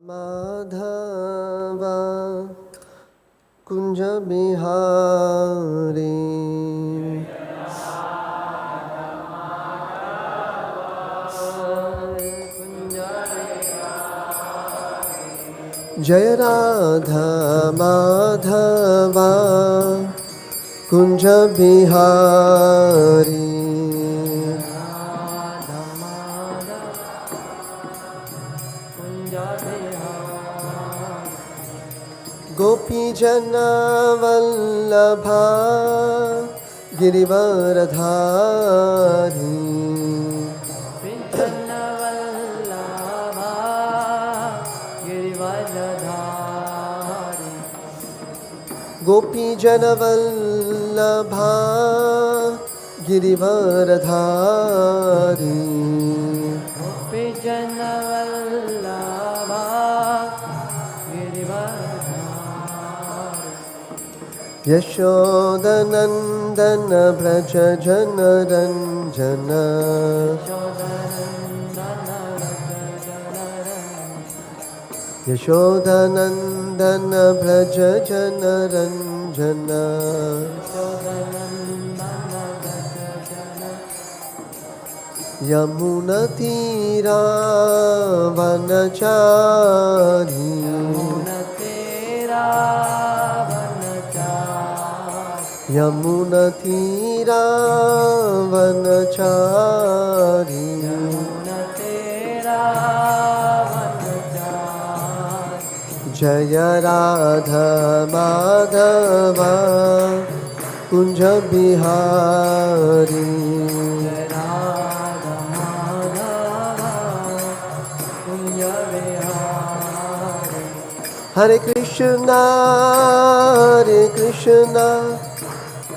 माधवा कुंज बिहारी जय राधा माधवा कुंज बिहारी गोपी जन वल्लभा गिरिवरधारी गोपी जन वल्लभा गिरिवरधारी गोपी जन वल्लभा यशोदनंदन व्रज जनरंजन यशोदनंदन व्रज जनरंजन यमुना तीरा वनचारी यमुना तीरा वनचारी जय राधा माधवा कुंज बिहारी हरे कृष्णा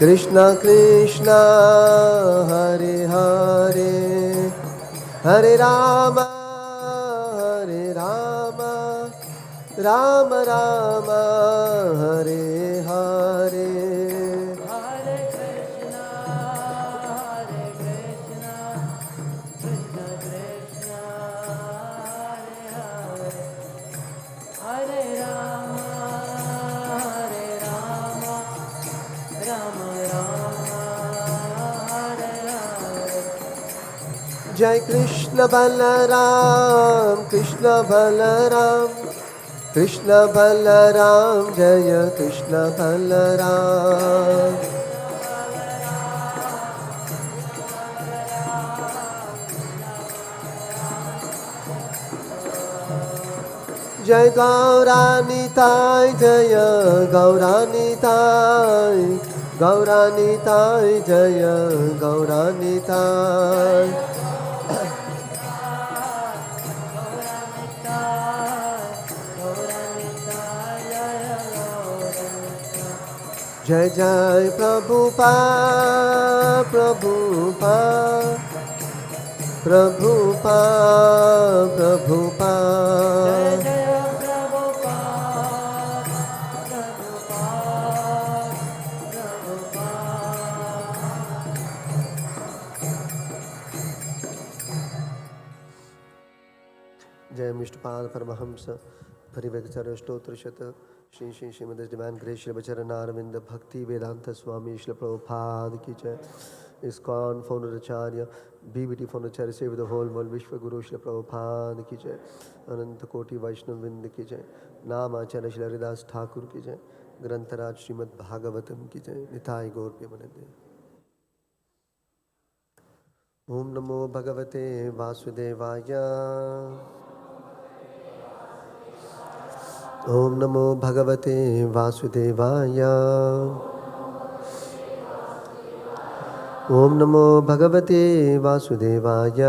कृष्णा कृष्णा हरे हरे हरे राम राम राम हरे हरे हरे कृष्णा कृष्ण कृष्ण हरे हरे हरे राम राम हरे हरे जय कृष्ण बलराम कृष्ण बलराम जय कृष्ण बलराम जय गौरानिताय जय गौरानिताय गौरानिताय जय गौरानिताय जय जय प्रभुपाद प्रभुपाद प्रभुपाद प्रभुपाद जय मिष्टपाद परमहंस परिव्यक्त स्तोत्र शत श्री श्री श्रीमद डिवाइन ग्रेस श्री बचरनारविंद भक्ति वेदांत स्वामी श्री प्रभुपाद की जय ISKCON founder Acharya BBT founder Acharya save the whole world विश्व गुरु श्री प्रभुपाद की जय अनंत कोटि वैष्णव वृंद की जय नाम आचार्य श्री हरिदास ठाकुर की जय ग्रंथराज श्रीमद् भागवतम की जय निताय गौर प्रेमानंदे। ओम नमो भगवते वासुदेवाय ओम नमो भगवते वासुदेवाय ओम नमो भगवते वासुदेवाय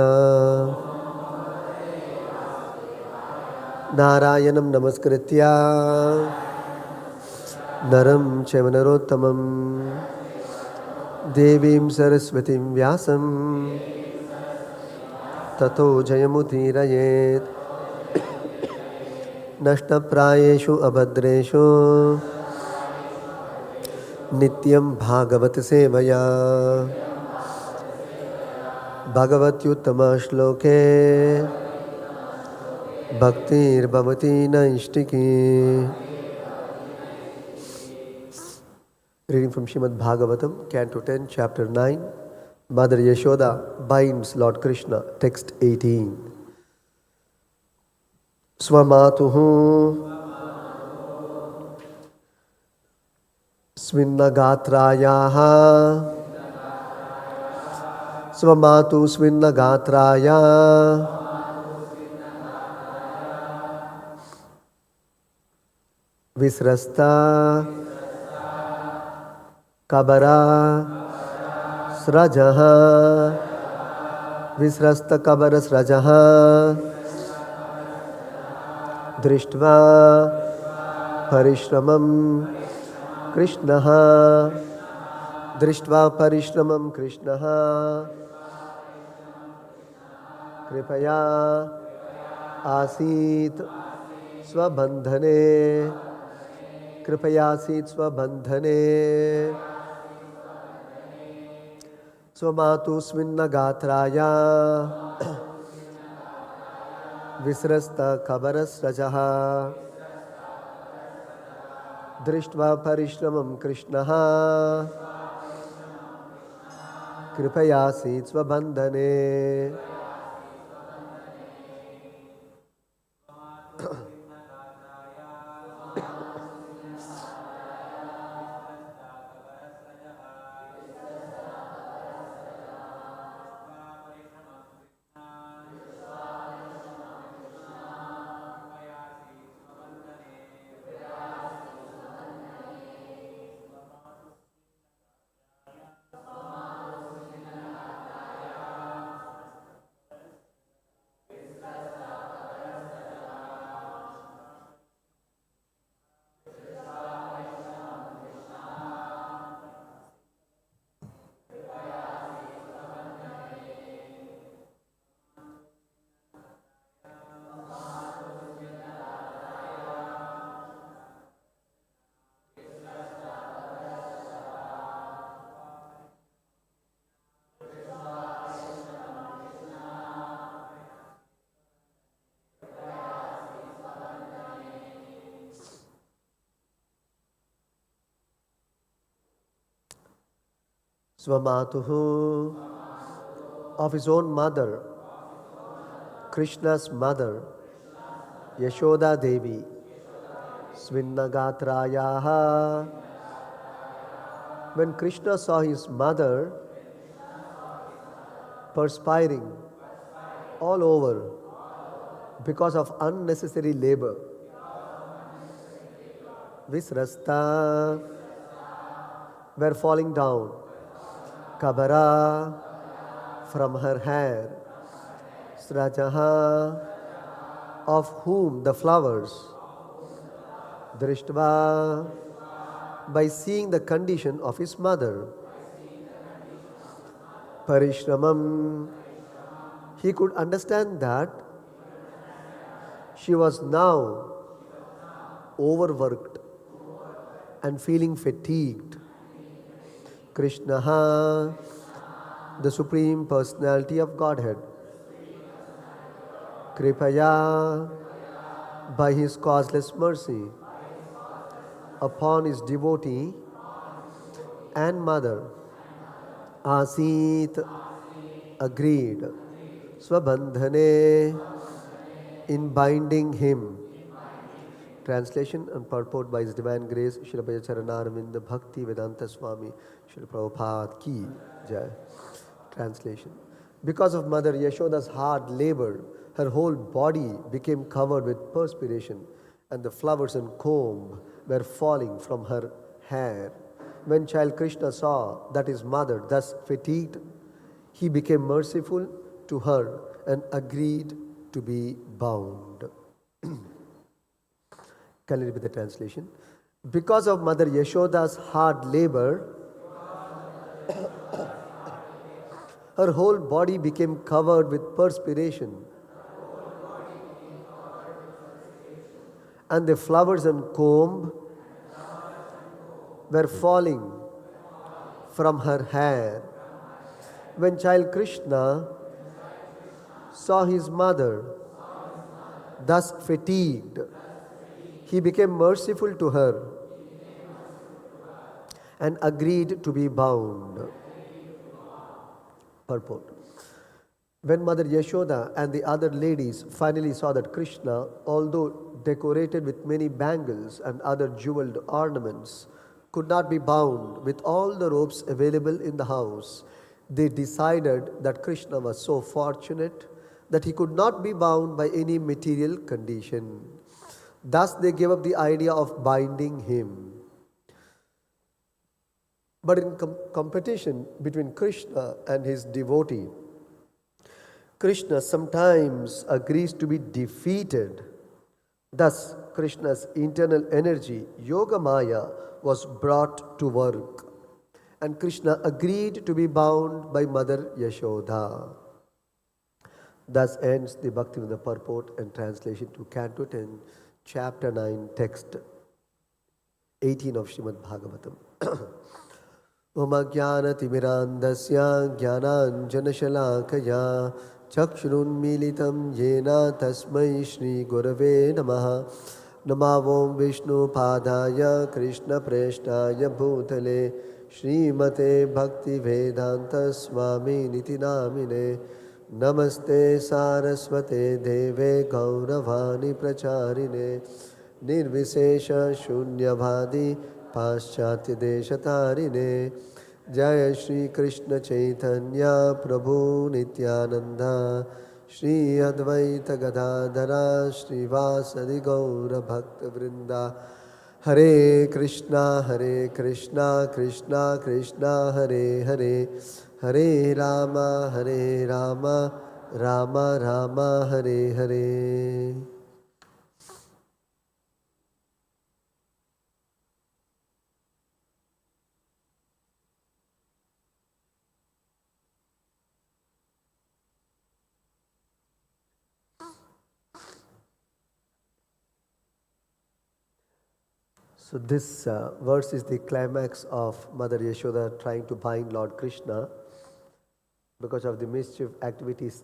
नारायणं नमस्कृत्य नरं चैव नरोत्तमं देवीं सरस्वतीं व्यासं ततो जयमुदीरयेत् नष्टप्रायेषु अभद्रेषु नित्यं भागवत सेवया भगवत्युत्तम श्लोके Bhaktir Bhavati Naishtiki. Reading from Srimad Bhagavatam, Canto 10, Chapter 9. Mother Yashoda binds Lord Krishna, Text 18. Swamatuhu Svinnagatrayaha Swamatu Svinnagatraya Visrasta Kabara Srajaha Visrasta Kabara Srajaha Drishtva Parishramam Krishnaha Drishtva Parishramam Krishnaha Kripaya Asit Swabandhane Kripaya Asit Swabandhane Swamatu Svinnagatraya Visrasta Kabaras Rajaha Drishtva Parishramam Krishnaha Kripaya Asit Swabandhane. Swamatuhu, of his own mother, Krishna's mother, Yashoda Devi, Svinnagatrayaha. When Krishna saw his mother perspiring all over because of unnecessary labor, Visrasta, were falling down, Kabara, from her hair, Srajaha, of whom the flowers, Drishtva, by seeing the condition of his mother, Parishramam, he could understand that she was now overworked and feeling fatigued. Krishna, the Supreme Personality of Godhead, Kripaya, by his causeless mercy, upon his devotee and mother, Asit, agreed, Swabandhane, in binding him. Translation and purport by His Divine Grace, Srila Charanarvinda Bhakti Vedanta Swami, Srila Prabhupada Ki Jai. Translation. Because of Mother Yashoda's hard labor, her whole body became covered with perspiration, and the flowers and comb were falling from her hair. When child Krishna saw that his mother thus fatigued, he became merciful to her and agreed to be bound. Can you repeat the translation? Because of Mother Yashoda's hard labor, her whole body became covered with perspiration, and the flowers and comb were falling from her hair. When child Krishna saw his mother Thus fatigued, he became merciful to her and agreed to be bound. Purport. When Mother Yashoda and the other ladies finally saw that Krishna, although decorated with many bangles and other jeweled ornaments, could not be bound with all the ropes available in the house, they decided that Krishna was so fortunate that he could not be bound by any material condition. Thus they gave up the idea of binding him. But in competition between Krishna and his devotee, Krishna sometimes agrees to be defeated. Thus, Krishna's internal energy, Yoga Maya, was brought to work, and Krishna agreed to be bound by Mother Yashoda. Thus ends the Bhaktivinoda purport and translation to Canto 10, Chapter 9, Text 18 of Srimad Bhagavatam. Om Ajnanatimirandasya Jnananjanashalakaya Chakshurunmilitam Yena Tasmai Shri Gurave Namaha Namavom Vishnu Padaya Krishna Preshtaya Bhutale Srimate Bhakti Vedanta Swami Niti Namine Namaste Saraswate Deve Gauravani Pracharine Nirvisesha Shunyavadi Paschatya Deshatarine Jaya Shri Krishna Chaitanya Prabhu Nityananda Shri Advaita Gadadhara Shri Vasadi Gaura Bhakta Vrinda Hare Krishna Krishna Krishna Hare Hare Hare Rama Rama Rama Hare Hare. So this verse is the climax of Mother Yashoda trying to bind Lord Krishna because of the mischief activities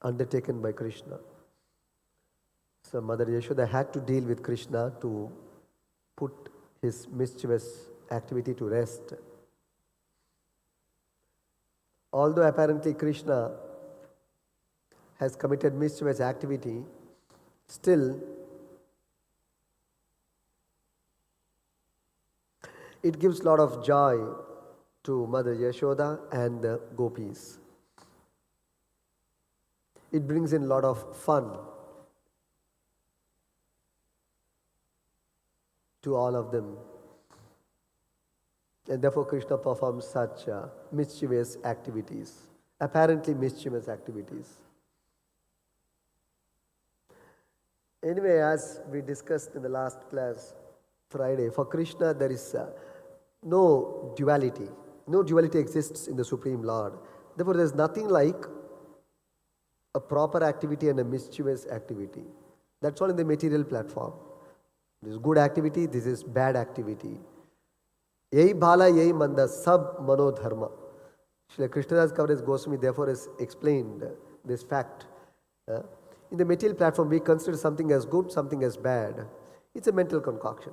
undertaken by Krishna. So Mother Yashoda had to deal with Krishna to put his mischievous activity to rest. Although apparently Krishna has committed mischievous activity, still it gives a lot of joy to Mother Yashoda and the gopis. It brings in a lot of fun to all of them. And therefore Krishna performs such mischievous activities, apparently mischievous activities. Anyway, as we discussed in the last class, Friday, for Krishna there is no duality. No duality exists in the Supreme Lord. Therefore, there is nothing like a proper activity and a mischievous activity. That's all in the material platform. This is good activity, this is bad activity. Yei bhala, yei manda, sab manodharma. Srila Krishnadas Kaviraj Goswami therefore has explained this fact. In the material platform, we consider something as good, something as bad. It's a mental concoction.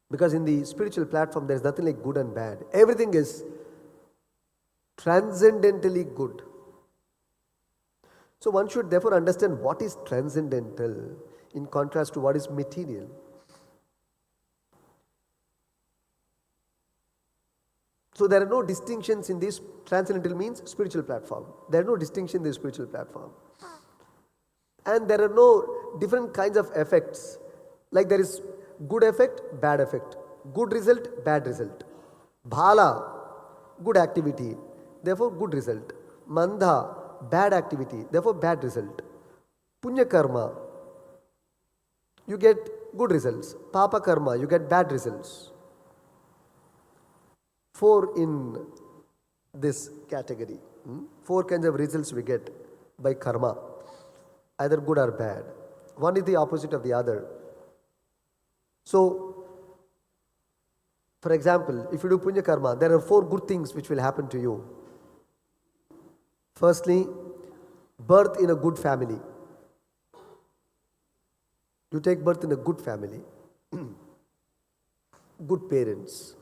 Because in the spiritual platform, there is nothing like good and bad. Everything is transcendentally good. So one should therefore understand what is transcendental in contrast to what is material. So there are no distinctions in this. Transcendental means spiritual platform. There are no distinction in the spiritual platform. And there are no different kinds of effects. Like there is good effect, bad effect. Good result, bad result. Bhala, good activity, therefore good result. Mandha, bad activity, therefore bad result. Punya karma, you get good results. Papa karma, you get bad results. 4 in this category. 4 kinds of results we get by karma, either good or bad. One is the opposite of the other. So, for example, if you do punya karma, there are 4 good things which will happen to you. Firstly, birth in a good family. You take birth in a good family, good parents,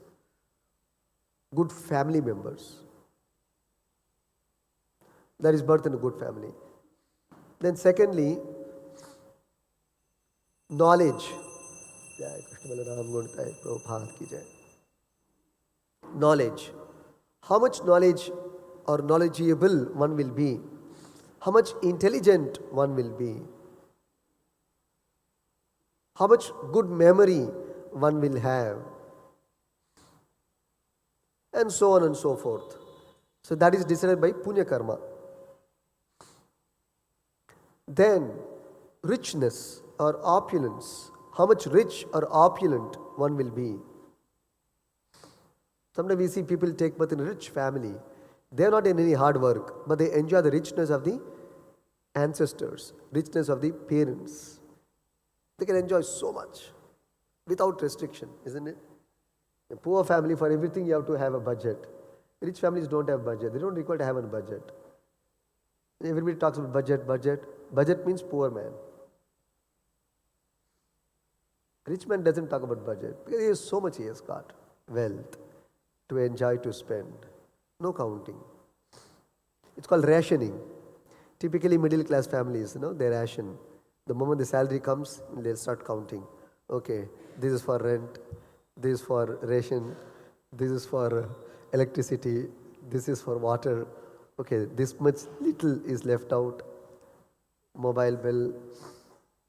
good family members. That is birth in a good family. Then secondly, knowledge. Jai Krishna Balaram Guntai Prabhupada ki jai. Knowledge. How much knowledge or knowledgeable one will be, how much intelligent one will be, how much good memory one will have, and so on and so forth. So that is decided by punya karma. Then richness or opulence, how much rich or opulent one will be. Sometimes we see people take birth in a rich family. They are not in any hard work, but they enjoy the richness of the ancestors, richness of the parents. They can enjoy so much without restriction, isn't it? A poor family, for everything you have to have a budget. Rich families don't have budget. They don't require to have a budget. Everybody talks about budget, budget. Budget means poor man. Rich man doesn't talk about budget because he has so much he has got. Wealth to enjoy, to spend. No counting. It's called rationing. Typically middle class families, they ration. The moment the salary comes, they'll start counting. Okay, this is for rent, this is for ration, this is for electricity, this is for water. Okay, this much little is left out. Mobile bill,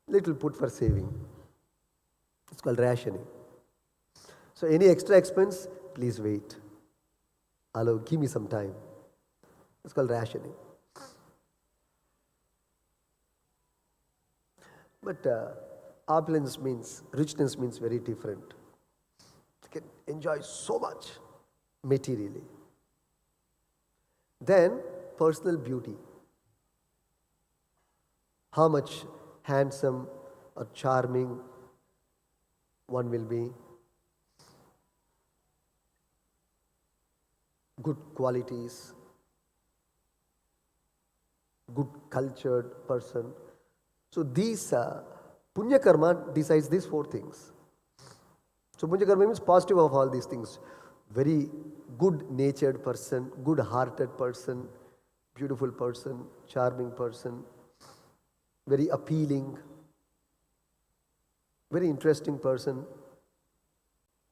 little put for saving. It's called rationing. So any extra expense, please wait. Hello, give me some time. It's called rationing. But opulence means, richness means very different. You can enjoy so much materially. Then, personal beauty. How much handsome or charming one will be. Good qualities. Good cultured person. So these punya karma decides these four things. So punya karma means positive of all these things. Very good natured person, good hearted person, beautiful person, charming person, very appealing, very interesting person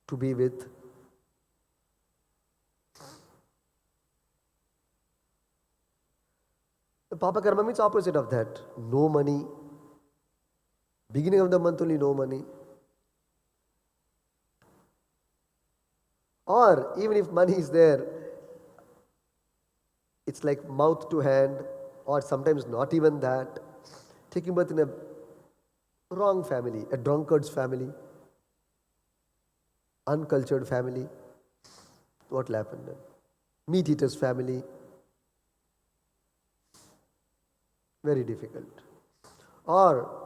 to be with. The papa karma means opposite of that. No money. Beginning of the month only no money. Or even if money is there, it's like mouth to hand, or sometimes not even that. Taking birth in a wrong family, a drunkard's family, uncultured family. What will happen then? Meat eater's family. Very difficult. Or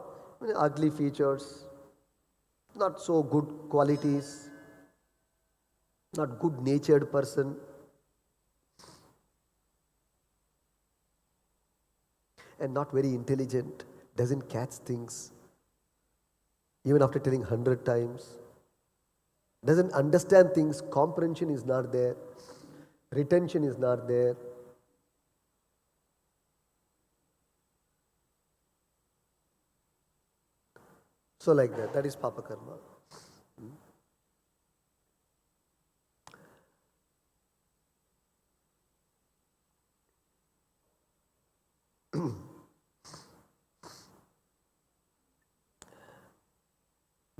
ugly features, not so good qualities, not good natured person. And not very intelligent, doesn't catch things, even after telling 100 times. Doesn't understand things, comprehension is not there, retention is not there. So like that is papa karma.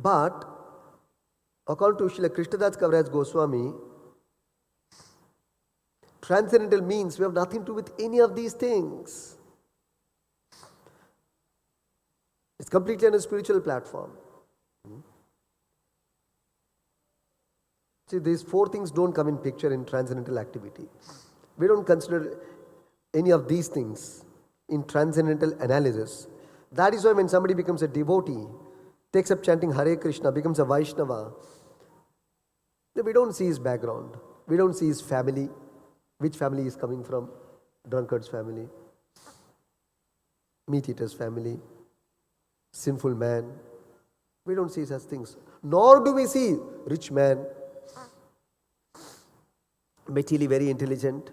But according to Srila Krishnadas Kaviraj Goswami, transcendental means we have nothing to do with any of these things. It's completely on a spiritual platform. See, these four things don't come in picture in transcendental activity. We don't consider any of these things in transcendental analysis. That is why when somebody becomes a devotee, takes up chanting Hare Krishna, becomes a Vaishnava, we don't see his background. We don't see his family, which family he is coming from. Drunkard's family, meat eater's family, sinful man, We don't see such things. Nor do we see rich man, materially very intelligent.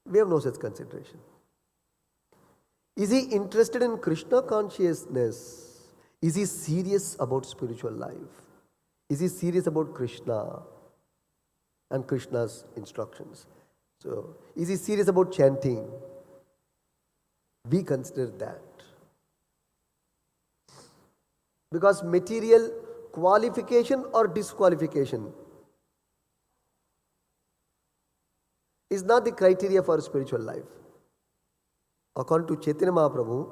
We have no such consideration. Is he interested in Krishna consciousness? Is he serious about spiritual life? Is he serious about Krishna and Krishna's instructions? So, is he serious about chanting? We consider that. Because material qualification or disqualification is not the criteria for spiritual life. According to Chaitanya Mahaprabhu,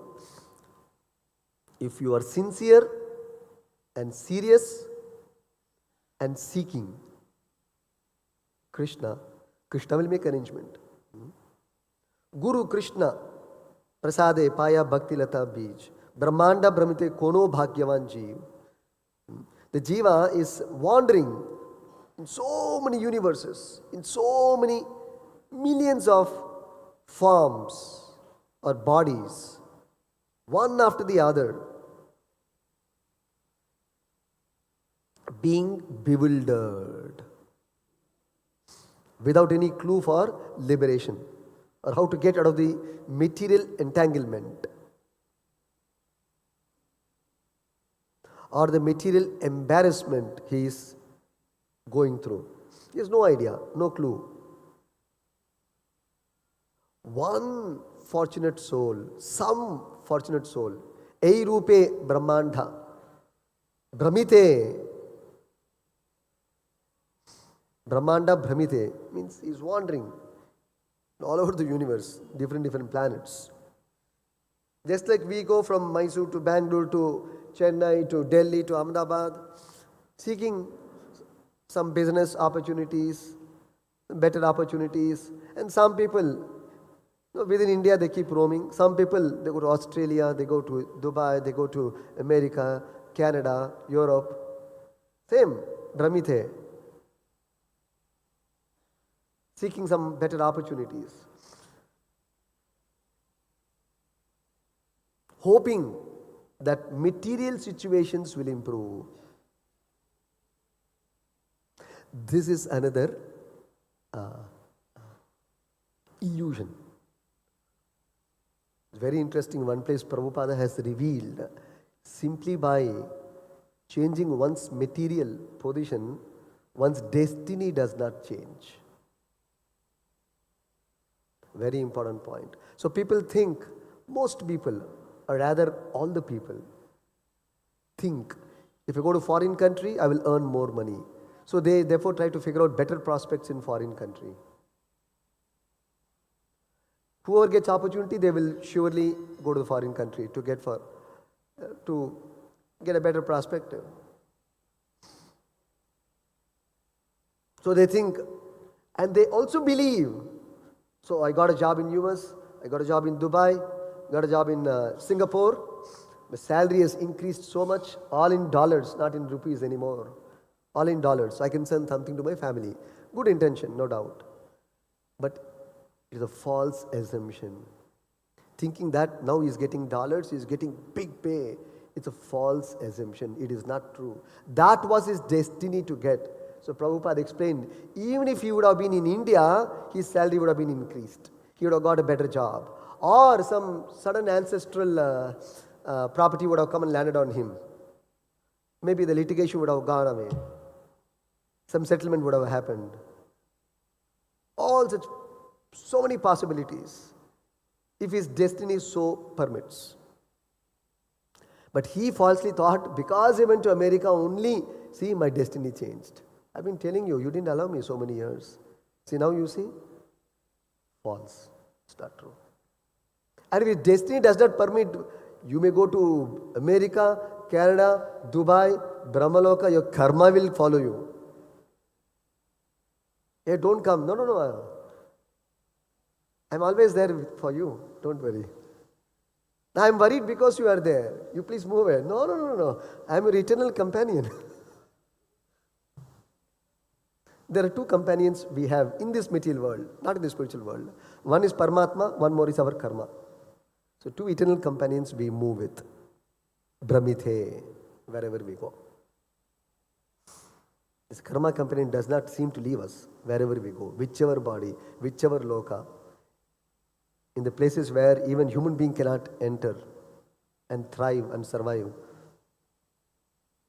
if you are sincere and serious and seeking Krishna, Krishna will make arrangement. Guru Krishna prasade paya bhakti lata bij brahmanda brahmite kono bhagyavan jeev. The jiva is wandering in so many universes, in so many millions of forms or bodies, one after the other, being bewildered, without any clue for liberation or how to get out of the material entanglement or the material embarrassment he is going through. He has no idea, no clue. One fortunate soul, some fortunate soul, ei rupe brahmanda, brahmite. Brahmanda brahmite means he is wandering all over the universe, different planets. Just like we go from Mysore to Bangalore to Chennai to Delhi to Ahmedabad, seeking some business opportunities, better opportunities. And some people, within India, they keep roaming. Some people, they go to Australia, they go to Dubai, they go to America, Canada, Europe. Same, brahmite. Seeking some better opportunities. Hoping that material situations will improve. This is another illusion. It's very interesting. One place Prabhupada has revealed, simply by changing one's material position, one's destiny does not change. Very important point. So people think, most people, or rather all the people, think, if I go to foreign country, I will earn more money. So they therefore try to figure out better prospects in foreign country. Whoever gets opportunity, they will surely go to the foreign country to get a better perspective. So they think, and they also believe. So I got a job in US, I got a job in Dubai, got a job in Singapore. The salary has increased so much, all in dollars, not in rupees anymore. All in dollars. So I can send something to my family. Good intention, no doubt. But it is a false assumption. Thinking that now he is getting dollars, he is getting big pay. It's a false assumption. It is not true. That was his destiny to get. So Prabhupada explained, even if he would have been in India, his salary would have been increased. He would have got a better job. Or some sudden ancestral property would have come and landed on him. Maybe the litigation would have gone away. Some settlement would have happened. All such, so many possibilities, if his destiny so permits. But he falsely thought, because he went to America only, see, my destiny changed. I've been telling you, you didn't allow me so many years. See, now you see? False. It's not true. And if destiny does not permit, you may go to America, Canada, Dubai, Brahmaloka, your karma will follow you. Hey, don't come. No. I'm always there for you. Don't worry. I'm worried because you are there. You please move away. No. I'm your eternal companion. There are two companions we have in this material world, not in the spiritual world. One is Paramatma, one more is our karma. So two eternal companions we move with. Brahmite. wherever we go. This karma company does not seem to leave us wherever we go, whichever body, whichever loka, in the places where even human being cannot enter and thrive and survive.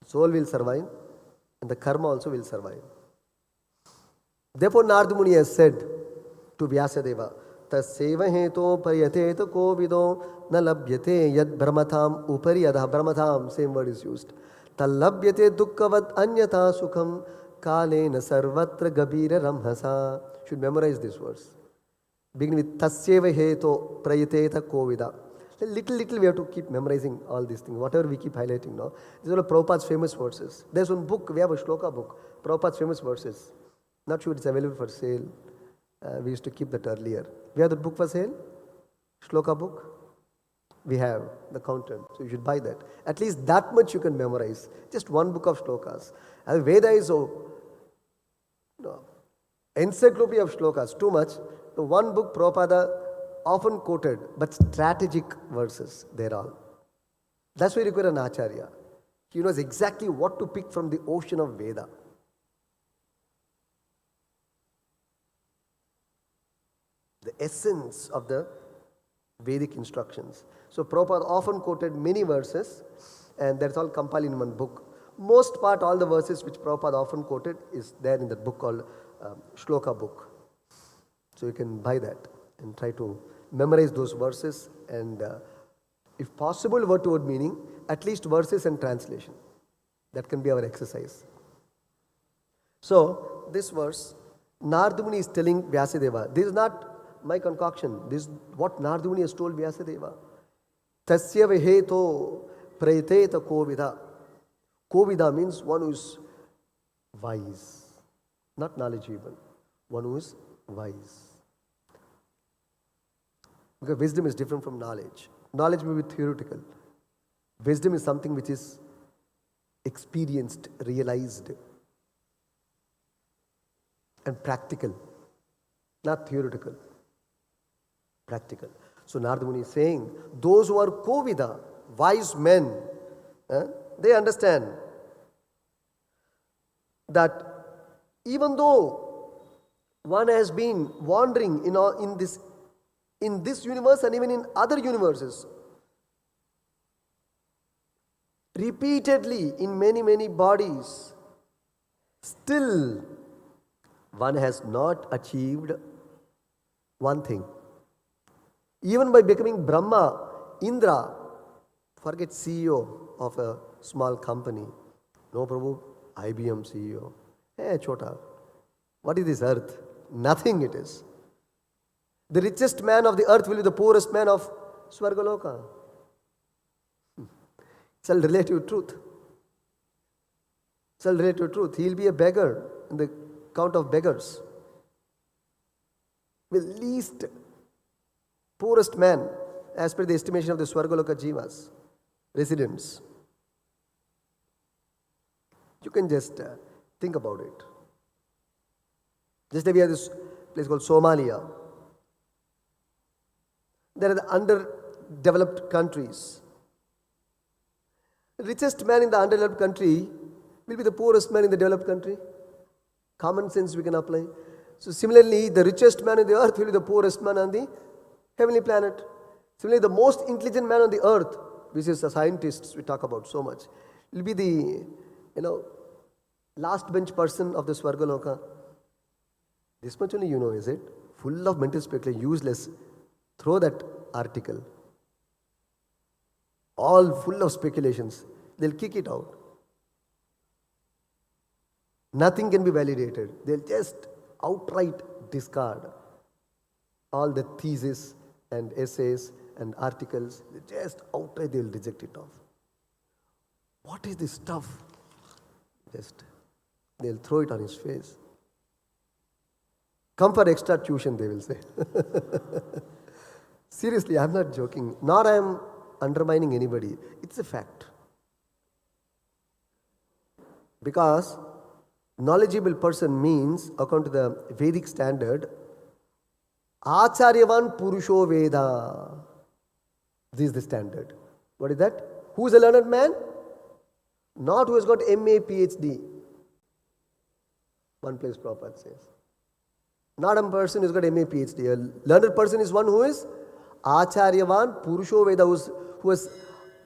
Soul will survive and the karma also will survive. Therefore, Narada Muni has said to Vyasadeva, Tasseva heto paryateta kovido na labhyate yad brahmatham upari adha. Brahmatham, same word is used. Talabhyate dukkhavat anyata sukham kale na sarvatra gabira ramhasa. Should memorize this verse. Begin with Tasseva heto paryateta kovida. Little we have to keep memorizing all these things, whatever we keep highlighting now. These are all Prabhupada's famous verses. There's one book, we have a shloka book, Prabhupada's famous verses. Not sure it's available for sale. We used to keep that earlier. We have the book for sale, shloka book. We have the content, so you should buy that. At least that much you can memorize. Just one book of shlokas. And Veda is encyclopedia of shlokas, too much. So one book Prabhupada often quoted, but strategic verses, they're all. That's why you require an acharya. He knows exactly what to pick from the ocean of Veda. The essence of the Vedic instructions. So Prabhupada often quoted many verses, and that's all compiled in one book. Most part, all the verses which Prabhupada often quoted is there in the book called Shloka book. So you can buy that and try to memorize those verses and if possible word to word meaning, at least verses and translation. That can be our exercise. So this verse, Narada Muni is telling Vyasadeva, this is not my concoction, this is what Narada Muni has told Vyasadeva. Tasya veheto prayateta kovida. Kovida means one who is wise, not knowledgeable, one who is wise. Because wisdom is different from knowledge. Knowledge may be theoretical. Wisdom is something which is experienced, realized, and practical. Not theoretical. Practical. So Narada Muni is saying, those who are Kovida, wise men, they understand that even though one has been wandering in this universe and even in other universes, repeatedly in many bodies, still one has not achieved one thing. Even by becoming Brahma, Indra, forget CEO of a small company. No, Prabhu, IBM CEO. Hey, Chota, what is this earth? Nothing it is. The richest man of the earth will be the poorest man of Swargaloka. It's a relative truth. It's a relative truth. He'll be a beggar in the count of beggars. The least poorest man as per the estimation of the Swargaloka Jivas, residents. You can just think about it. Just like we have this place called Somalia. There are the underdeveloped countries. The richest man in the underdeveloped country will be the poorest man in the developed country. Common sense we can apply. So similarly, the richest man on the earth will be the poorest man on the heavenly planet. Similarly, the most intelligent man on the earth, which is the scientists we talk about so much, will be the last bench person of the Swargaloka. This much only you know, is it? Full of mental speculation, useless. Throw that article. All full of speculations. They'll kick it out. Nothing can be validated. They'll just outright discard all the theses and essays and articles. Just outright they'll reject it off. What is this stuff? Just they'll throw it on his face. Come for extra tuition, they will say. Seriously, I'm not joking. Nor I am undermining anybody. It's a fact. Because knowledgeable person means, according to the Vedic standard, Acharyavan Purusho Veda. This is the standard. What is that? Who is a learned man? Not who has got MA, PhD. One place Prabhupada says. Not a person who's got MA, PhD. A learned person is one who is Acharyavan, Purusho Veda, who has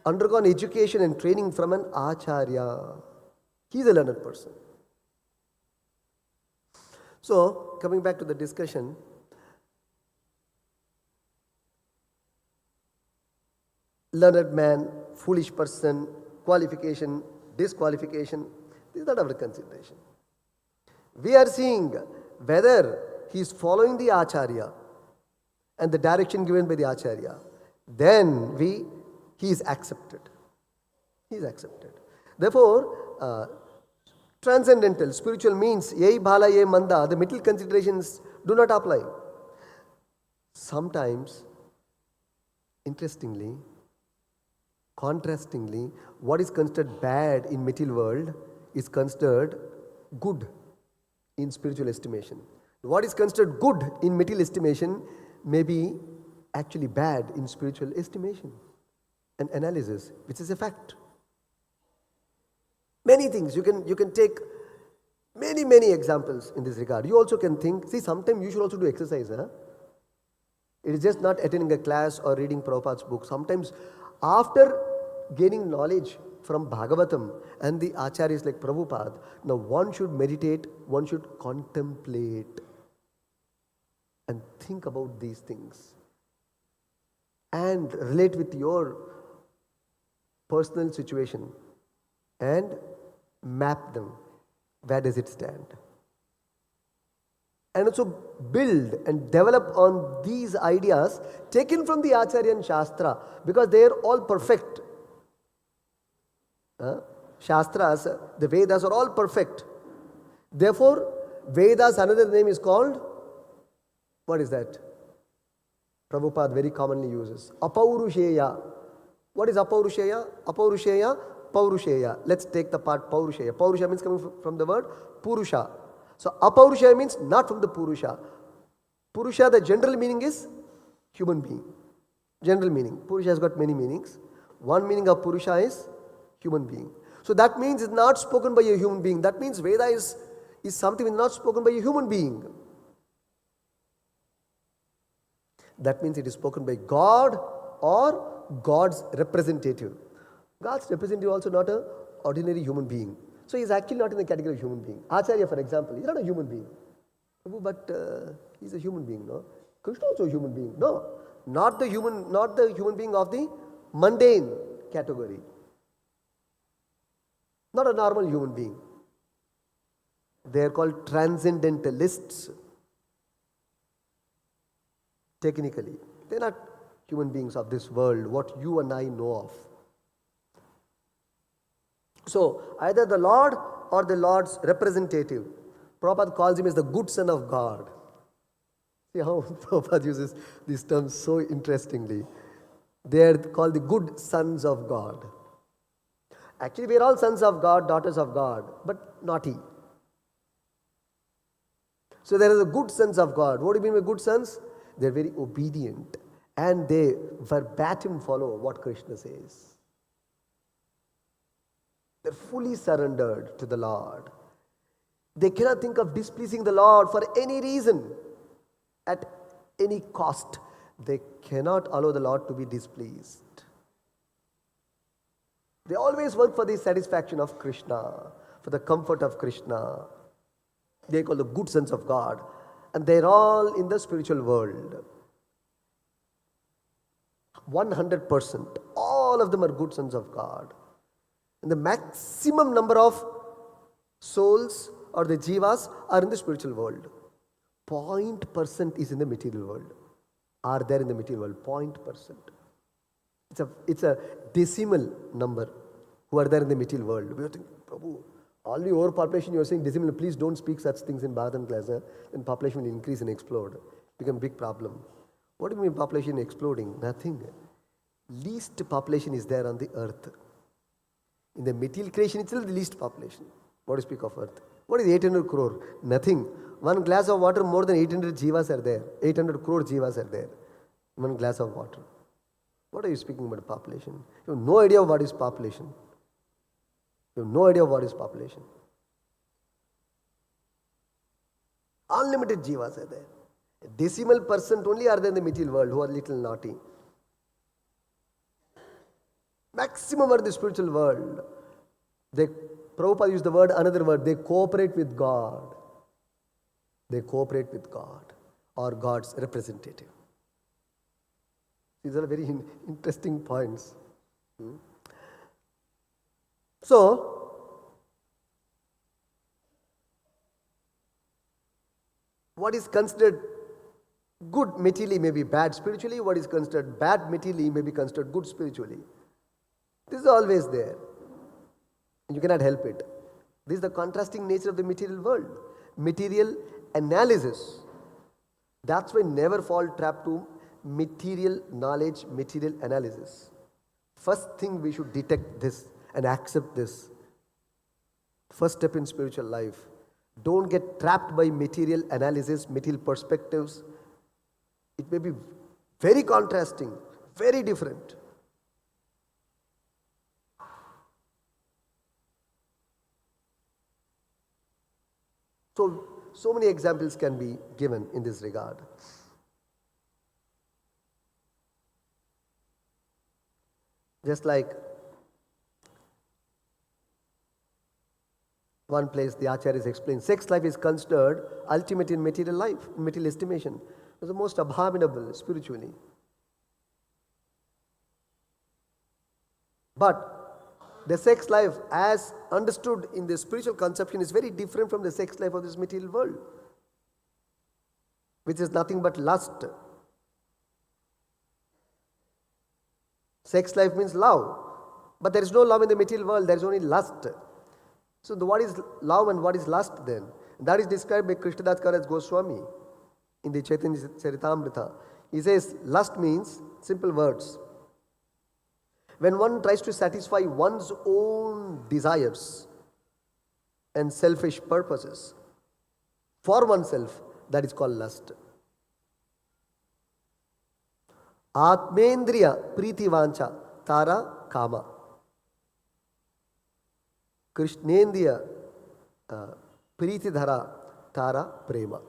undergone education and training from an Acharya. He's a learned person. So, coming back to the discussion, learned man, foolish person, qualification, disqualification, this is not our consideration. We are seeing whether he is following the Acharya and the direction given by the Acharya, then he is accepted. He is accepted. Therefore, transcendental, spiritual means, yei bhala, yei manda, the middle considerations do not apply. Sometimes, interestingly, contrastingly, what is considered bad in material world is considered good in spiritual estimation. What is considered good in material estimation may be actually bad in spiritual estimation and analysis, which is a fact. Many things, you can take many examples in this regard. You also can think, see, sometimes you should also do exercise. It is just not attending a class or reading Prabhupada's book. Sometimes after gaining knowledge from Bhagavatam and the Acharyas like Prabhupada, now one should meditate, one should contemplate and think about these things and relate with your personal situation and map them. Where does it stand? And also build and develop on these ideas taken from the Acharya and Shastra, because they are all perfect. Shastras, the Vedas are all perfect. Therefore, Vedas, another name is called, what is that? Prabhupada very commonly uses Apaurusheya. What is Apaurusheya? Apaurusheya, Paurusheya. Let's take the part Paurusheya. Paurusha means coming from the word Purusha. So Apaurusheya means not from the Purusha. Purusha, the general meaning is human being. General meaning. Purusha has got many meanings. One meaning of Purusha is human being. So that means it's not spoken by a human being. That means Veda is something which is not spoken by a human being. That means it is spoken by God or God's representative. God's representative also not an ordinary human being. So he is actually not in the category of human being. Acharya, for example, he is not a human being. But he is a human being, no? Krishna also a human being. No, not the human being of the mundane category. Not a normal human being. They are called transcendentalists. Technically, they are not human beings of this world, what you and I know of. So, either the Lord or the Lord's representative. Prabhupada calls him as the good son of God. See how Prabhupada uses these terms so interestingly. They are called the good sons of God. Actually, we are all sons of God, daughters of God, but naughty. So there are the good sons of God. What do you mean by good sons? They are very obedient and they verbatim follow what Krishna says. They are fully surrendered to the Lord. They cannot think of displeasing the Lord for any reason, at any cost. They cannot allow the Lord to be displeased. They always work for the satisfaction of Krishna, for the comfort of Krishna. They are called the good sons of God. And they are all in the spiritual world. 100%. All of them are good sons of God. And the maximum number of souls or the jivas are in the spiritual world. 0% is in the material world. Are there in the material world? 0%. It's a decimal number who are there in the material world. We are thinking, Prabhu, all the overpopulation you are saying decimal, please don't speak such things in Bhagavatam class. Then population will increase and explode. Become a big problem. What do you mean population exploding? Nothing. Least population is there on the earth. In the material creation itself, the least population. What do you speak of earth? What is 800 crore? Nothing. One glass of water, more than 800 jivas are there. 800 crore jivas are there. One glass of water. What are you speaking about population? You have no idea what is population. You have no idea what is population. Unlimited jivas are there. A decimal percent only are there in the material world who are little naughty. Maximum are the spiritual world. Prabhupada used the word, another word, they cooperate with God. They cooperate with God or God's representative. These are very interesting points. So, what is considered good materially may be bad spiritually. What is considered bad materially may be considered good spiritually. This is always there. You cannot help it. This is the contrasting nature of the material world. Material analysis. That's why never fall trap to material knowledge, material analysis. First thing we should detect this and accept this. First step in spiritual life. Don't get trapped by material analysis, material perspectives. It may be very contrasting, very different. So many examples can be given in this regard. Just like one place the Acharyas explain, sex life is considered ultimate in material life, in material estimation. It's the most abominable spiritually. But the sex life as understood in the spiritual conception is very different from the sex life of this material world, which is nothing but lust. Sex life means love, but there is no love in the material world, there is only lust. So what is love and what is lust then? That is described by Krishna Das Goswami in the Chaitanya Charitamrita. He says lust means, simple words, when one tries to satisfy one's own desires and selfish purposes for oneself, that is called lust. Atmendriya priti vancha tara kama. Krishnendriya priti dhara tara prema.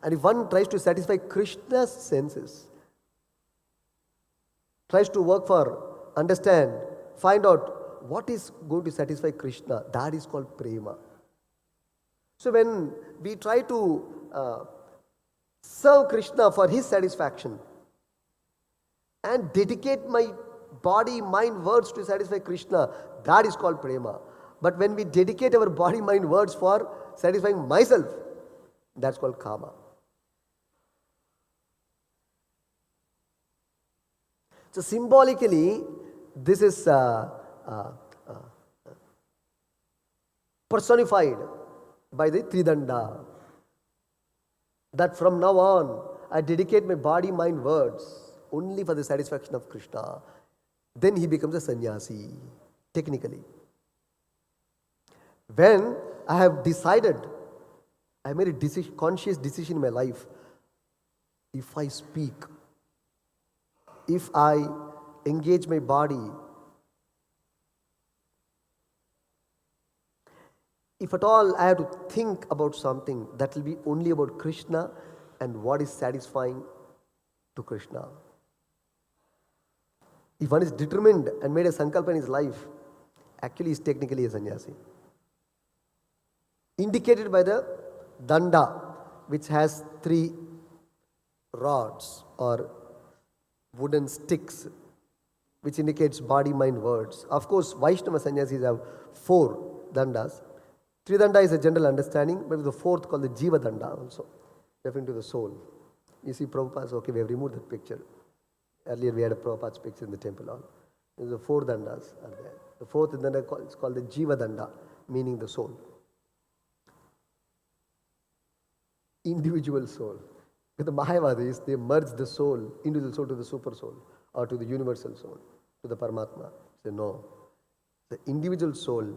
And if one tries to satisfy Krishna's senses, tries to work for, understand, find out what is going to satisfy Krishna, that is called prema. So when we try to serve Krishna for his satisfaction and dedicate my body, mind, words to satisfy Krishna, that is called prema. But when we dedicate our body, mind, words for satisfying myself, that's called kama. So symbolically, this is personified by the Tridanda. That from now on, I dedicate my body, mind, words only for the satisfaction of Krishna. Then he becomes a sannyasi, technically. When I have decided, I made a conscious decision in my life, if I speak, if I engage my body, if at all I have to think about something, that will be only about Krishna and what is satisfying to Krishna. If one is determined and made a sankalpa in his life, actually he is technically a sannyasi. Indicated by the danda, which has 3 rods or wooden sticks, which indicates body, mind, words. Of course, Vaishnava sannyasis have 4 dandas. Tridanda is a general understanding, but the 4th called the Jiva Danda also, referring to the soul. You see Prabhupada's, okay, we have removed that picture. Earlier we had a Prabhupada's picture in the temple hall. The 4 dandas are there. The 4th danda is called the Jiva Danda, meaning the soul. Individual soul. With the Mayavadis, they merge the soul, individual soul, to the super soul or to the universal soul, to the Paramatma. Say no. The individual soul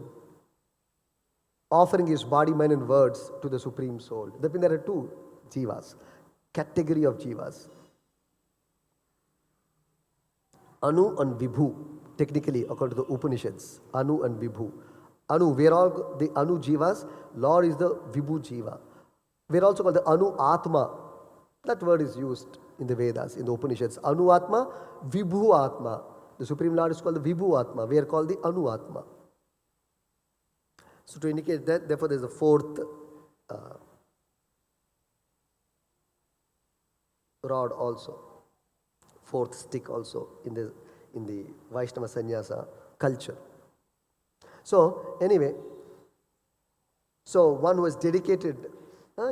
offering his body, mind and words to the Supreme Soul. That means there are 2 jivas, category of jivas. Anu and Vibhu, technically according to the Upanishads, Anu and Vibhu. Anu, we are all the Anu Jivas. Lord is the Vibhu Jiva. We are also called the Anu Atma. That word is used in the Vedas, in the Upanishads. Anu Atma, Vibhu Atma. The Supreme Lord is called the Vibhu Atma. We are called the Anu Atma. So to indicate that, therefore there is a fourth rod also, fourth stick also in the Vaishnava Sannyasa culture. So anyway, so one who has dedicated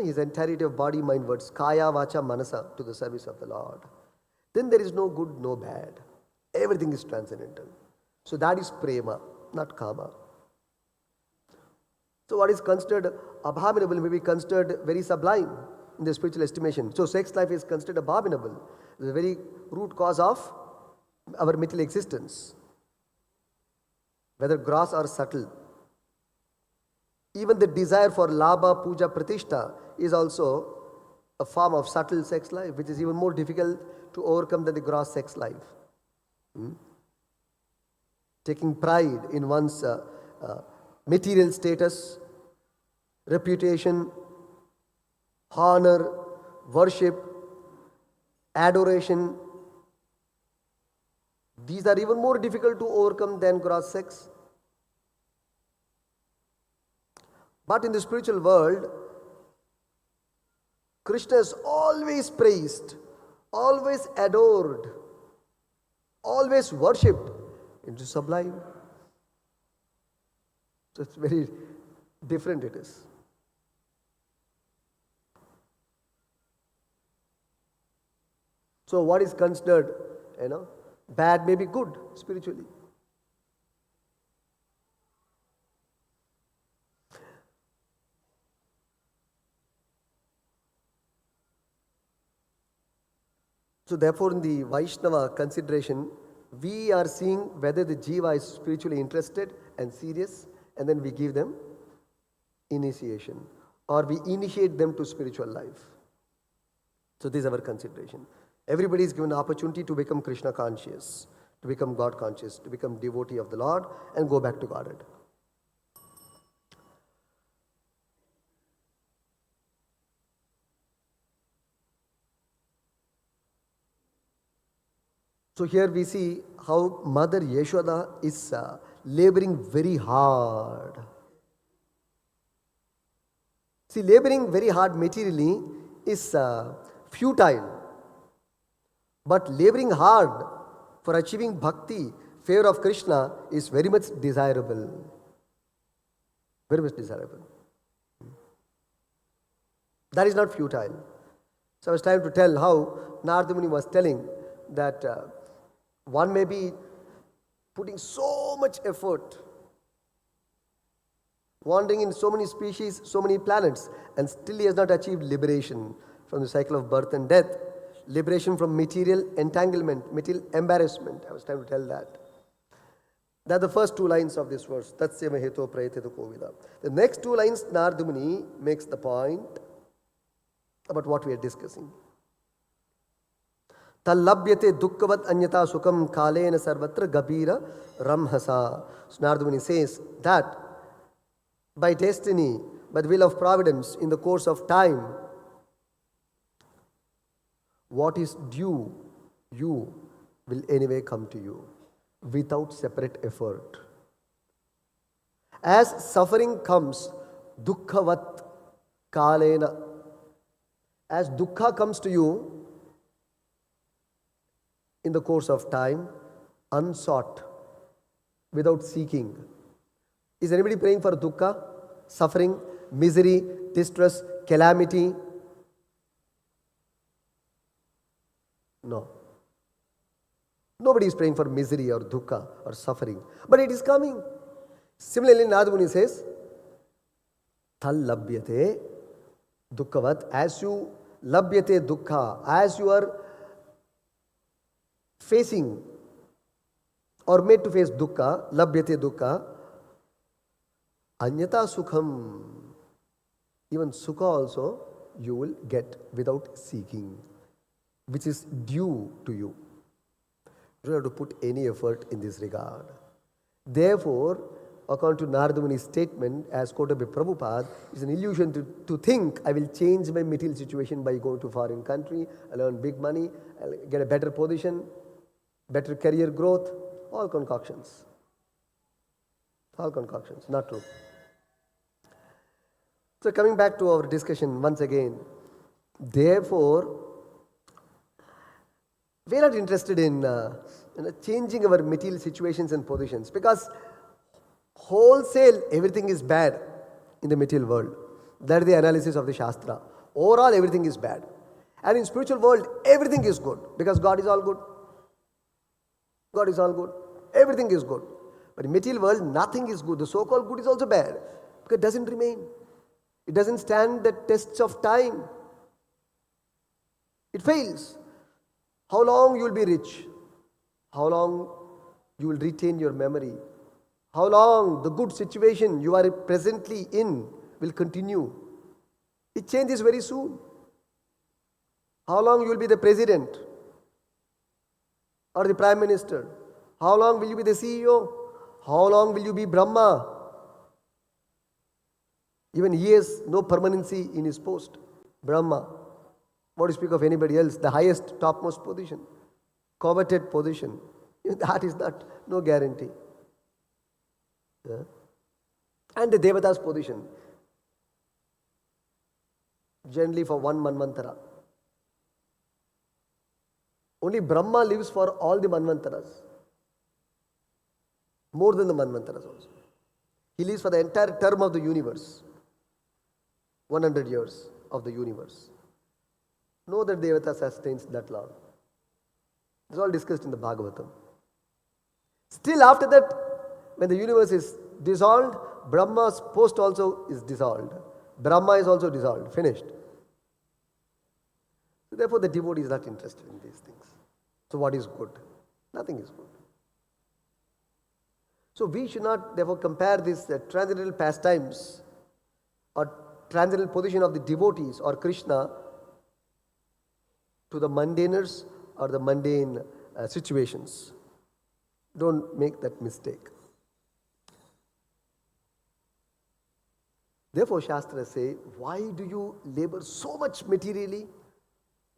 his entirety of body, mind, words, kaya, vacha, manasa to the service of the Lord, then there is no good, no bad. Everything is transcendental. So that is prema, not kama. So what is considered abominable may be considered very sublime in the spiritual estimation. So sex life is considered abominable. It is the very root cause of our material existence, whether gross or subtle. Even the desire for labha, puja, pratishta is also a form of subtle sex life, which is even more difficult to overcome than the gross sex life. Taking pride in one's material status, reputation, honor, worship, adoration, these are even more difficult to overcome than gross sex. But in the spiritual world, Krishna is always praised, always adored, always worshipped. It is sublime. So it's very different it is. So what is considered, bad may be good spiritually. So therefore in the Vaishnava consideration, we are seeing whether the jiva is spiritually interested and serious, and then we give them initiation, or we initiate them to spiritual life. So this is our consideration. Everybody is given the opportunity to become Krishna conscious, to become God conscious, to become devotee of the Lord and go back to Godhead. So here we see how Mother Yashoda is laboring very hard. See, laboring very hard materially is futile. But laboring hard for achieving bhakti, favor of Krishna, is very much desirable. Very much desirable. That is not futile. So I was trying to tell how Narada Muni was telling that one may be putting so much effort, wandering in so many species, so many planets, and still he has not achieved liberation from the cycle of birth and death, liberation from material entanglement, material embarrassment. I was trying to tell that. That are the first two lines of this verse. Tatsya heto prayetetu kovida. The next two lines, Narada Muni makes the point about what we are discussing. Tallabhyate dukkhavat anyata sukam kalena sarvatra gabira ramhasa. So Narada Muni says that by destiny, by the will of providence, in the course of time, what is due you will anyway come to you without separate effort. As suffering comes, dukkhavat kalena, as dukkha comes to you in the course of time, unsought, without seeking. Is anybody praying for dukkha, suffering, misery, distress, calamity? No. Nobody is praying for misery or dukkha or suffering. But it is coming. Similarly, Narada Muni says, Thal labhyate dukkhavat, as you labhyate dukkha, as you are facing or made to face dukkha, labhyate dukkha, anyata sukham, even sukha also you will get without seeking, which is due to you. You don't have to put any effort in this regard. Therefore, according to Narada Muni's statement, as quoted by Prabhupada, is an illusion to think I will change my material situation by going to a foreign country, I'll earn big money, I'll get a better position, better career growth. All concoctions. All concoctions, not true. So coming back to our discussion once again, therefore, we are not interested in changing our material situations and positions, because wholesale everything is bad in the material world. That is the analysis of the Shastra. Overall everything is bad. And in spiritual world everything is good, because God is all good. God is all good. Everything is good. But in material world nothing is good. The so-called good is also bad, because it doesn't remain. It doesn't stand the tests of time. It fails. How long you will be rich? How long you will retain your memory? How long the good situation you are presently in will continue? It changes very soon. How long you will be the president or the prime minister? How long will you be the CEO? How long will you be Brahma? Even he has no permanency in his post. Brahma. What to speak of anybody else? The highest, topmost position. Coveted position. That is no guarantee. Yeah. And the Devata's position. Generally for one Manvantara. Only Brahma lives for all the Manvantaras. More than the Manvantaras also. He lives for the entire term of the universe. 100 years of the universe. No other Devata sustains that long. This is all discussed in the Bhagavatam. Still after that, when the universe is dissolved, Brahma's post also is dissolved. Brahma is also dissolved, finished. Therefore, the devotee is not interested in these things. So what is good? Nothing is good. So we should not therefore compare these transcendental pastimes or transcendental position of the devotees or Krishna to the mundaners or the mundane situations. Don't make that mistake. Therefore, Shastras say, why do you labor so much materially?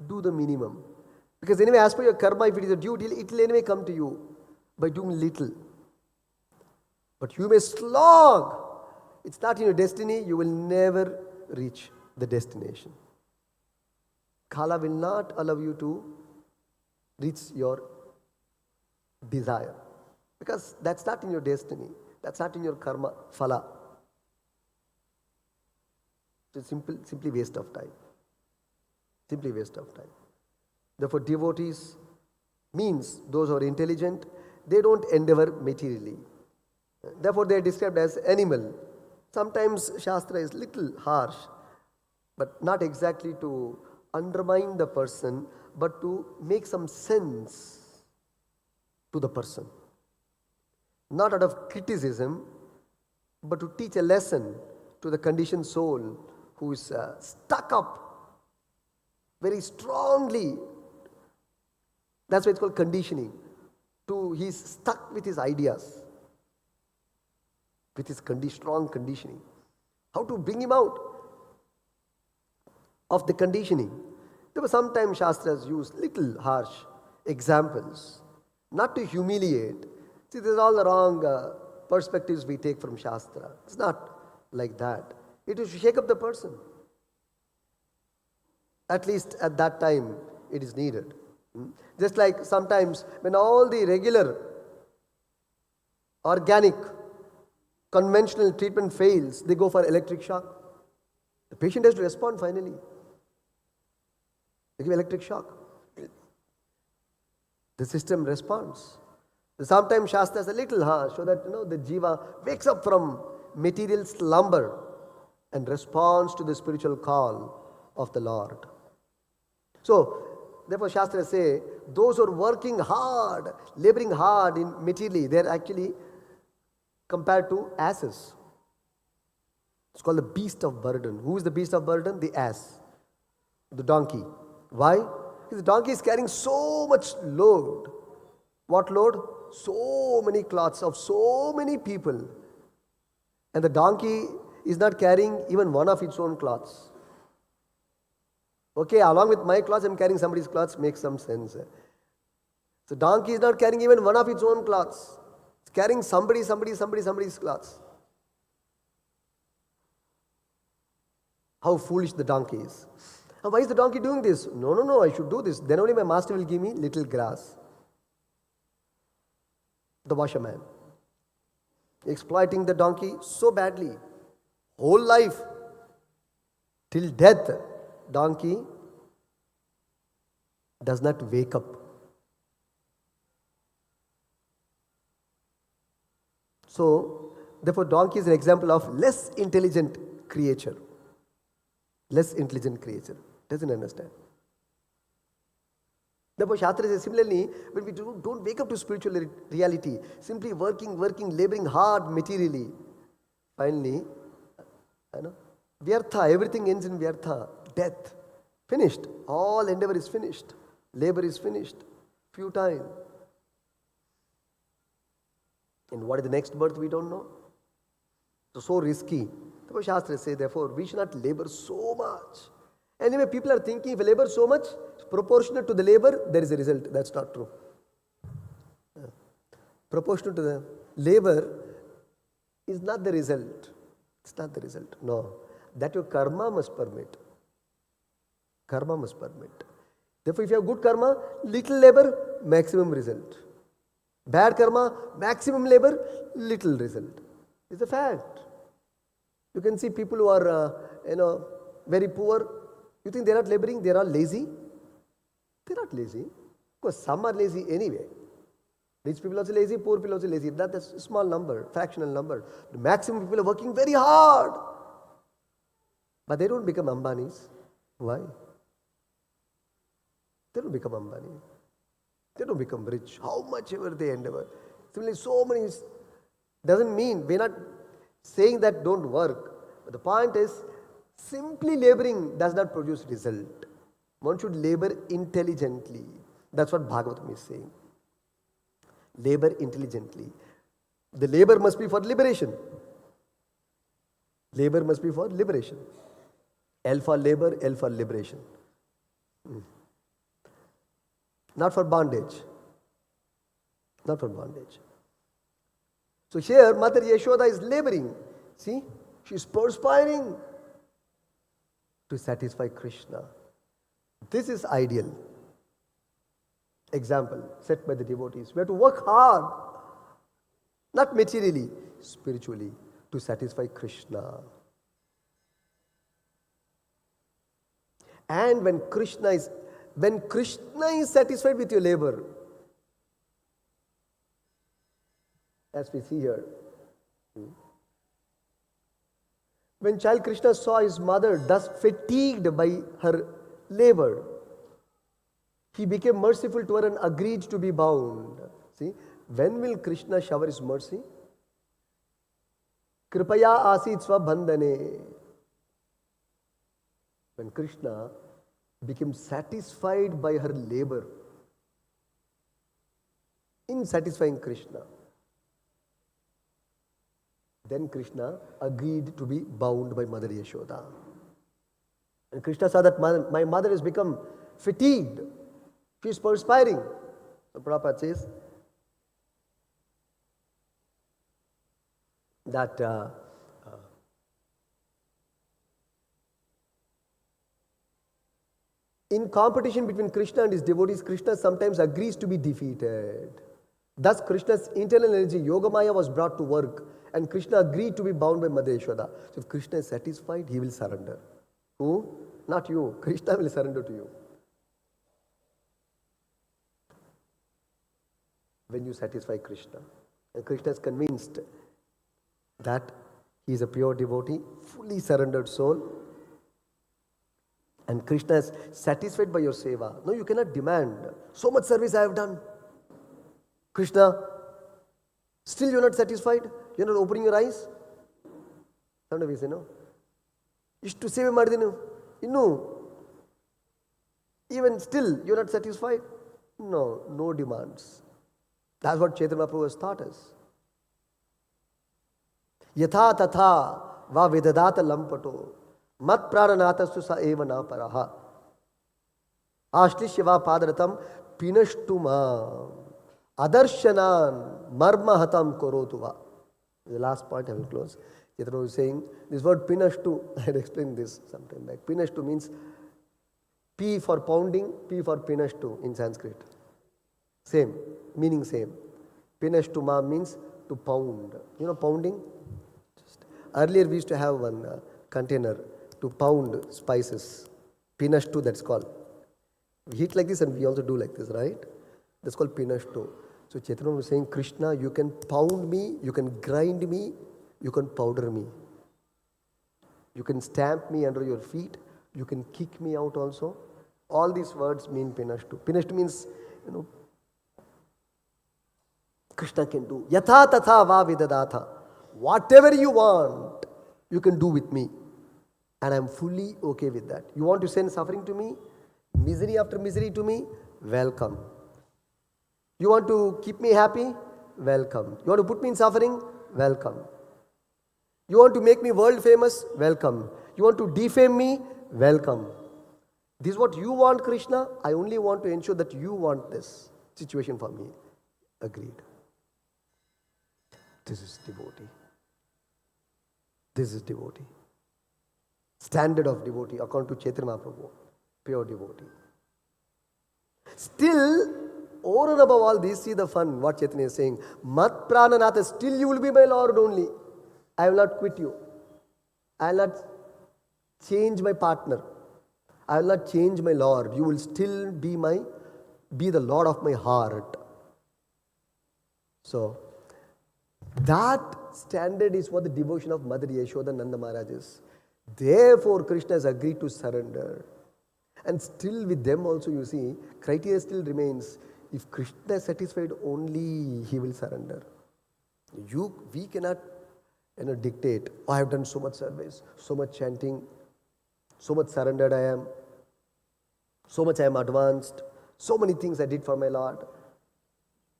Do the minimum. Because anyway, as per your karma, if it is a duty, it will anyway come to you by doing little. But you may slog. It's not in your destiny, you will never reach the destination. Kala will not allow you to reach your desire. Because that's not in your destiny. That's not in your karma, phala. It's simply waste of time. Simply waste of time. Therefore, devotees means those who are intelligent, they don't endeavor materially. Therefore, they are described as animal. Sometimes Shastra is little harsh, but not exactly to undermine the person, but to make some sense to the person. Not out of criticism, but to teach a lesson to the conditioned soul who is stuck up very strongly. That's why it's called conditioning. He's stuck with his ideas, with his strong conditioning. How to bring him out of the conditioning? There were sometimes Shastras use little harsh examples, not to humiliate. See, these are all the wrong perspectives we take from Shastra. It's not like that. It is to shake up the person. At least at that time, it is needed. Just like sometimes when all the regular, organic, conventional treatment fails, they go for electric shock. The patient has to respond finally. They give electric shock. The system responds. Sometimes Shastra is a little harsh so that the jiva wakes up from material slumber and responds to the spiritual call of the Lord. So, therefore Shastra say, those who are working hard, laboring hard in materially, they are actually compared to asses. It's called the beast of burden. Who is the beast of burden? The ass, the donkey. Why? Because the donkey is carrying so much load. What load? So many cloths of so many people. And the donkey is not carrying even one of its own cloths. Okay, along with my clothes, I'm carrying somebody's clothes, makes some sense. So donkey is not carrying even one of its own cloths. It's carrying somebody's clothes. How foolish the donkey is. And why is the donkey doing this? No, I should do this. Then only my master will give me little grass. The washerman. Exploiting the donkey so badly. Whole life. Till death, donkey does not wake up. So, therefore, donkey is an example of less intelligent creature. Less intelligent creature. Doesn't understand. Therefore, Shastra says similarly, when we don't wake up to spiritual reality, simply working, laboring hard materially, finally, Vyartha, everything ends in Vyartha, death. Finished. All endeavor is finished. Labor is finished. Futile. And what is the next birth, we don't know. So risky. The Shastra says, therefore, we should not labor so much. Anyway, people are thinking if you labor so much, proportionate to the labor, there is a result. That's not true. Proportionate to the labor is not the result. It's not the result. No. That your karma must permit. Karma must permit. Therefore, if you have good karma, little labor, maximum result. Bad karma, maximum labor, little result. It's a fact. You can see people who are, very poor. You think they are not laboring? They are all lazy? They are not lazy. Because some are lazy anyway. Rich people are also lazy, poor people are also lazy. That's a small number, fractional number. The maximum people are working very hard. But they don't become Ambanis. Why? They don't become Ambani. They don't become rich. How much ever they endeavor. Similarly, so many. Doesn't mean, we're not saying that don't work. But the point is, simply laboring does not produce result. One should labor intelligently. That's what Bhagavatam is saying. Labor intelligently. The labor must be for liberation. Labor must be for liberation. L for labor, L for liberation. Not for bondage. Not for bondage. So here, Mother Yashoda is laboring. See, she is perspiring to satisfy Krishna. This is ideal example set by the devotees. We have to work hard, not materially, spiritually, to satisfy Krishna. And when Krishna is satisfied with your labor, as we see here, when child Krishna saw his mother thus fatigued by her labor, he became merciful to her and agreed to be bound. See, when will Krishna shower his mercy? Kripaya asit svabandhane. When Krishna became satisfied by her labor in satisfying Krishna, then Krishna agreed to be bound by Mother Yashoda. And Krishna saw that my mother has become fatigued. She is perspiring. So Prabhupada says that in competition between Krishna and his devotees, Krishna sometimes agrees to be defeated. Thus, Krishna's internal energy, Yogamaya, was brought to work, and Krishna agreed to be bound by Mother Yashoda. So, if Krishna is satisfied, he will surrender. Who? Not you. Krishna will surrender to you. When you satisfy Krishna. And Krishna is convinced that he is a pure devotee, fully surrendered soul. And Krishna is satisfied by your seva. No, you cannot demand. So much service I have done. Krishna, still you are not satisfied? You are not opening your eyes? Sometimes we say, no. Ishtu seve madidinu. Even still you are not satisfied? No, no demands. That's what Chaitanya Mahaprabhu has taught us. Yatha tatha va vidadata lampato mat prananatastu sa eva na paraha. Ashlishya va padaratam pinashtuma adarshanan marmahatam korotuva. The last point I will close. Chaitanya was saying, this word pinashtu, I had explained this sometime back. Pinashtu means P for pounding, P for pinashtu in Sanskrit. Same, meaning same. Pinashtuma means to pound. You know pounding? Earlier we used to have one container to pound spices. Pinashtu that's called. We heat like this and we also do like this, right? That's called pinashtu. So Chaitanya was saying, Krishna, you can pound me, you can grind me, you can powder me. You can stamp me under your feet, you can kick me out also. All these words mean pinashtu. Pinashtu means, Krishna can do. Yatha tatha va vidadatha. Whatever you want, you can do with me. And I'm fully okay with that. You want to send suffering to me? Misery after misery to me? Welcome. You want to keep me happy? Welcome. You want to put me in suffering? Welcome. You want to make me world famous? Welcome. You want to defame me? Welcome. This is what you want, Krishna. I only want to ensure that you want this situation for me. Agreed. This is devotee. This is devotee. Standard of devotee according to Chaitanya Mahaprabhu. Pure devotee. Still, over and above all this, see the fun, what Chaitanya is saying. Mat prananatha, still you will be my Lord only. I will not quit you. I will not change my partner. I will not change my Lord. You will still be the Lord of my heart. So, that standard is what the devotion of Mother Yashoda and Nanda Maharaj is. Therefore, Krishna has agreed to surrender. And still with them also, you see, criteria still remains. If Krishna is satisfied, only he will surrender. We cannot dictate, I have done so much service, so much chanting, so much surrendered I am, so much I am advanced, so many things I did for my Lord.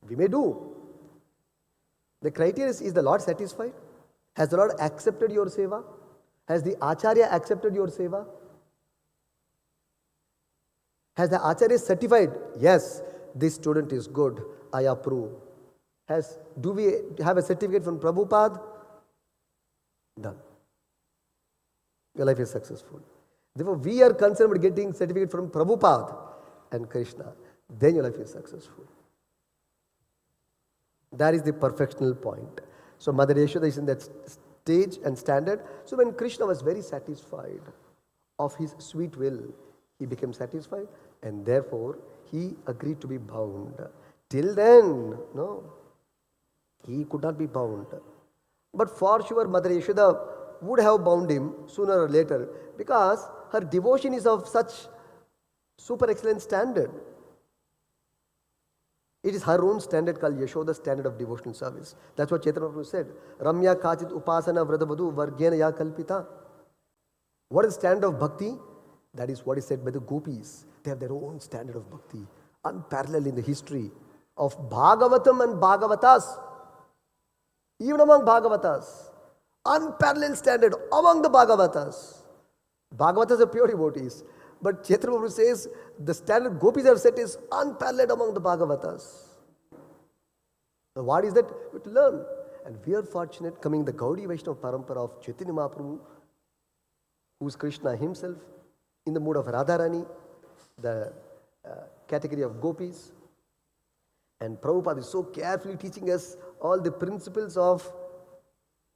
We may do. The criteria is the Lord satisfied? Has the Lord accepted your seva? Has the Acharya accepted your seva? Has the Acharya certified? Yes, this student is good, I approve. Do we have a certificate from Prabhupada? Done. Your life is successful. Therefore, we are concerned with getting certificate from Prabhupada and Krishna. Then your life is successful. That is the perfectional point. So Mother Yashoda is in that stage and standard. So when Krishna was very satisfied of his sweet will, he became satisfied and therefore he agreed to be bound. Till then, no, he could not be bound. But for sure, Mother Yashoda would have bound him sooner or later because her devotion is of such super excellent standard. It is her own standard called Yashoda's standard of devotional service. That's what Chaitanya Prabhu said. Ramya kachit upasana vradavadu vargena ya kalpita. What is the standard of bhakti? That is what is said by the gopis. They have their own standard of bhakti, unparalleled in the history of Bhagavatam and Bhagavatas. Even among Bhagavatas, unparalleled standard among the Bhagavatas. Bhagavatas are pure devotees. But Chaitanya Prabhu says the standard gopis have set is unparalleled among the Bhagavatas. So what is that? We have to learn. And we are fortunate coming the Gaudiya Vaishnava Parampara of Chaitanya Mahaprabhu, who is Krishna himself, in the mood of Radharani, the category of gopis. And Prabhupada is so carefully teaching us all the principles of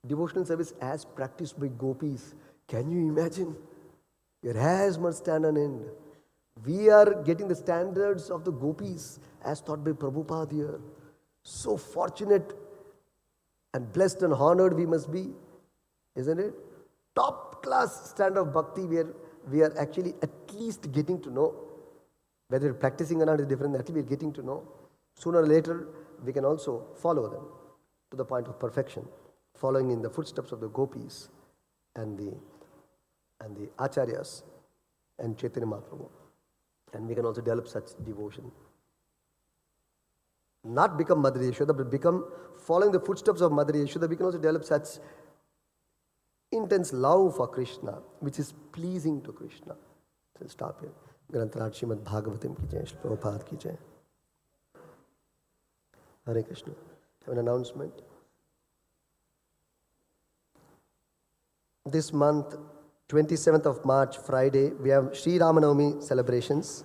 devotional service as practiced by gopis. Can you imagine? Your hairs must stand on end. We are getting the standards of the gopis as taught by Prabhupada here. So fortunate and blessed and honored we must be, isn't it? Top class standard of bhakti where we are actually at least getting to know. Whether we're practicing or not is different, at least we're getting to know. Sooner or later, we can also follow them to the point of perfection, following in the footsteps of the gopis and the acharyas and Chaitanya Mahaprabhu. And we can also develop such devotion. Not become Mother Yashoda, but become following the footsteps of Mother Yashoda. We can also develop such intense love for Krishna, which is pleasing to Krishna. So stop here. Granthrat Srimad Bhagavatam ki jai, Srila Prabhupada ki jai. Hare Krishna. Have an announcement. This month, 27th of March, Friday, we have Sri Ramanavami celebrations.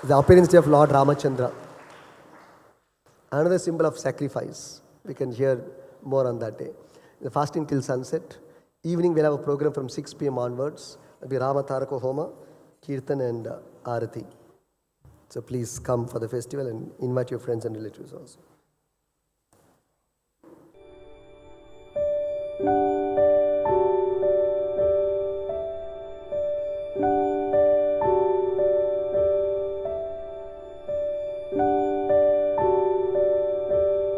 The appearance day of Lord Ramachandra. Another symbol of sacrifice. We can hear more on that day. The fasting till sunset. Evening we'll have a program from 6 p.m. onwards. It'll be Rama Tarako Homa, Kirtan and Arati. So please come for the festival and invite your friends and relatives also.